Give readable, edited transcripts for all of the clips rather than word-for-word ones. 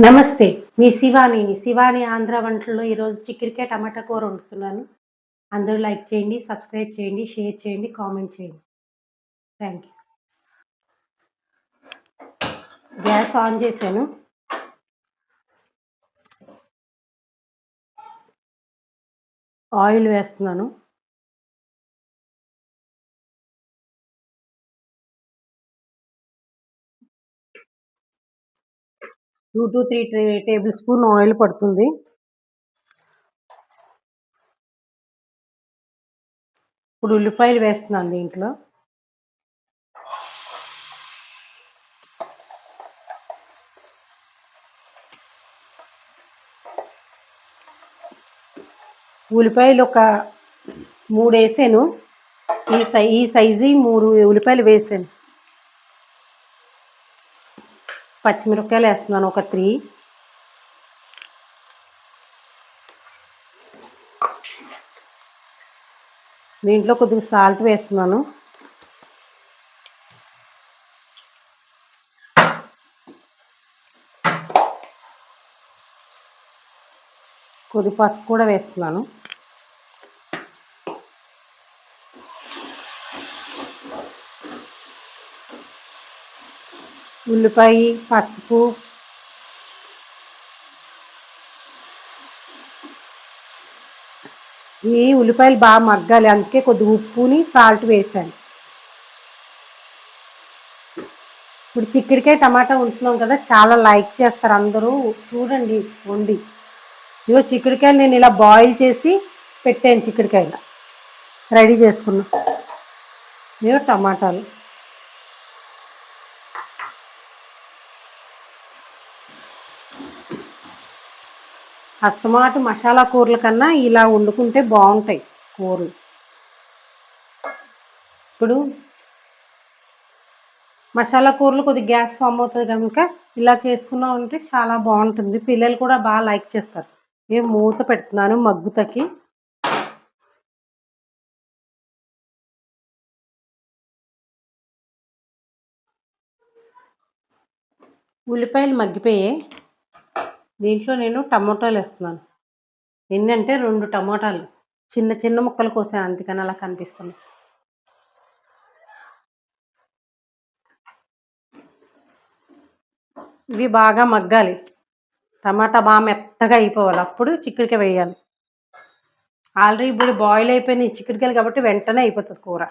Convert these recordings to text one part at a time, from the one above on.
నమస్తే. మీ శివానిని. శివాని ఆంధ్ర వంటల్లో ఈరోజు చిక్కుడుకాయ టమాటా కూర వండుతున్నాను. అందరూ లైక్ చేయండి, సబ్స్క్రైబ్ చేయండి, షేర్ చేయండి, కామెంట్ చేయండి. Thank you. గ్యాస్ ఆన్ చేశాను. ఆయిల్ వేస్తున్నాను. Two to three table spoon oil పడుతుంది. ఇప్పుడు ఉల్లిపాయలు వేస్తున్నాను దీంట్లో. ఉల్లిపాయలు ఒక 3 వేసాను. ఈ సైజు 3 ఉల్లిపాయలు వేసాను. పచ్చిమిరపకాయలు వేస్తున్నాను ఒక 3. దీంట్లో కొద్దిగా సాల్ట్ వేస్తున్నాను. కొద్ది పసుపు కూడా వేస్తున్నాను. ఉల్లిపాయ, పసుపు, ఈ ఉల్లిపాయలు బాగా మగ్గాలి, అందుకే కొద్దిగా ఉప్పుని సాల్ట్ వేసాను. ఇప్పుడు చిక్కుడుకాయ టమాటా ఉంటున్నాం కదా, చాలా లైక్ చేస్తారు అందరూ. చూడండి వండి. ఇదిగో చిక్కుడుకాయలు నేను ఇలా బాయిల్ చేసి పెట్టాను. చిక్కుడుకాయలు రెడీ చేసుకున్నాం. ఇదిగో టమాటాలు. అస్తమాటు మసాలా కూరల కన్నా ఇలా వండుకుంటే బాగుంటాయి కూరలు. ఇప్పుడు మసాలా కూరలు కొద్దిగా గ్యాస్ ఫామ్ అవుతుంది కనుక ఇలా చేసుకున్నాం అంటే చాలా బాగుంటుంది. పిల్లలు కూడా బాగా లైక్ చేస్తారు. నేను మూత పెడుతున్నాను మగ్గుతకి. ఉల్లిపాయలు మగ్గిపోయాయి. దీంట్లో నేను టమోటాలు వేస్తున్నాను. ఎన్నంటే 2 టమోటాలు చిన్న చిన్న ముక్కలు కోసాను, అందుకని అలా కనిపిస్తుంది. ఇవి బాగా మగ్గాలి. టమాటా బాగా మెత్తగా అయిపోవాలి, అప్పుడు చిక్కుడుకాయ వేయాలి. ఆల్రెడీ ఇప్పుడు బాయిల్ అయిపోయినాయి చిక్కుడుకాయలు కాబట్టి వెంటనే అయిపోతుంది కూర.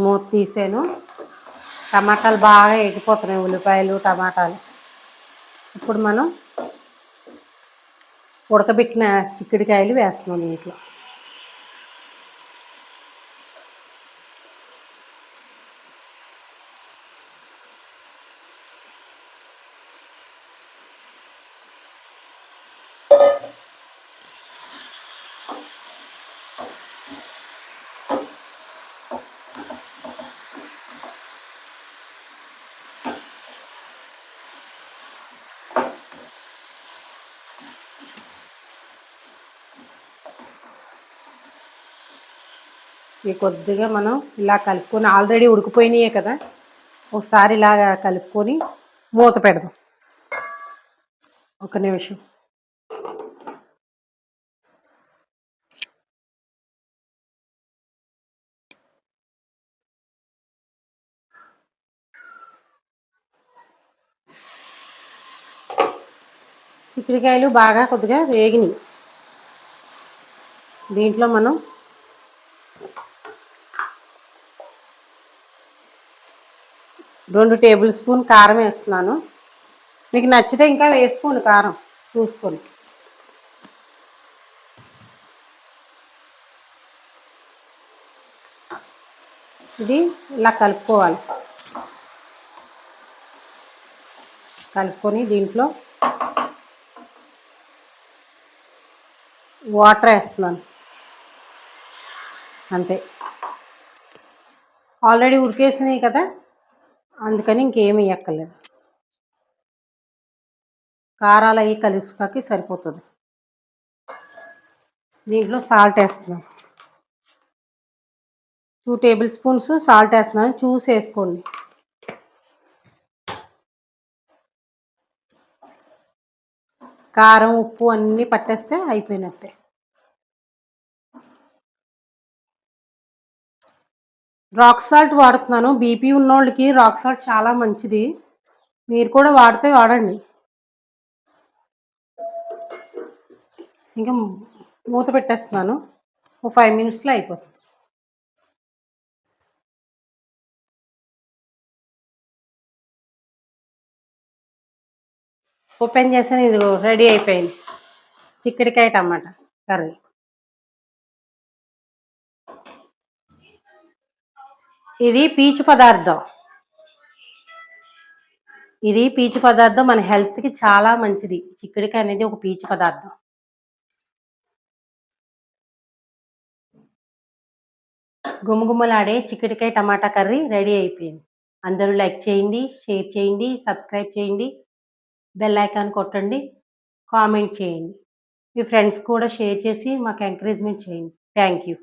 మూత తీసాను. టమాటాలు బాగా ఎగిపోతున్నాయి, ఉల్లిపాయలు టమాటాలు. ఇప్పుడు మనం ఉడకబెట్టిన చిక్కుడుకాయలు వేస్తున్నాం దీంట్లో. ఇవి కొద్దిగా మనం ఇలా కలుపుకొని, ఆల్రెడీ ఉడికిపోయినాయే కదా, ఒకసారి ఇలాగా కలుపుకొని మూత పెడదాం ఒక నిమిషం. చిక్కుడుకాయలు బాగా కొద్దిగా వేగినాయి. దీంట్లో మనం రెండు టేబుల్ స్పూన్ కారం వేస్తున్నాను. మీకు నచ్చితే ఇంకా వేసుకోండి కారం చూసుకొని. ఇది ఇలా కలుపుకోవాలి. కలుపుకొని దీంట్లో వాటర్ వేస్తున్నాను అంతే. ఆల్రెడీ ఉడికేసినాయి కదా, అందుకని ఇంకేమి వేయక్కర్లేదు. కారాలు అవి కలుస్తాకి సరిపోతుంది. దీంట్లో సాల్ట్ వేస్తున్నాను. 2 టేబుల్ స్పూన్స్ సాల్ట్ వేస్తున్నాను, చూసి వేసుకోండి. కారం, ఉప్పు అన్నీ పట్టేస్తే అయిపోయినట్టే. రాక్ సాల్ట్ వాడుతున్నాను. బీపీ ఉన్నోళ్ళకి రాక్ సాల్ట్ చాలా మంచిది. మీరు కూడా వాడితే వాడండి. ఇంకా మూత పెట్టేస్తున్నాను. ఓ 5 మినిట్స్లో అయిపోతుంది. ఓపెన్ చేసాను, ఇది రెడీ అయిపోయింది. చిక్కుడుకాయ టమాటా కర్రీ. ఇది పీచు పదార్థం. మన హెల్త్కి చాలా మంచిది. చిక్కుడుకాయ అనేది ఒక పీచు పదార్థం. గుమగుమలాడే చిక్కుడుకాయ టమాటా కర్రీ రెడీ అయిపోయింది. అందరూ లైక్ చేయండి, షేర్ చేయండి, సబ్స్క్రైబ్ చేయండి, బెల్ ఐకాన్ కొట్టండి, కామెంట్ చేయండి. మీ ఫ్రెండ్స్ కూడా షేర్ చేసి మాకు ఎంకరేజ్మెంట్ చేయండి. Thank you.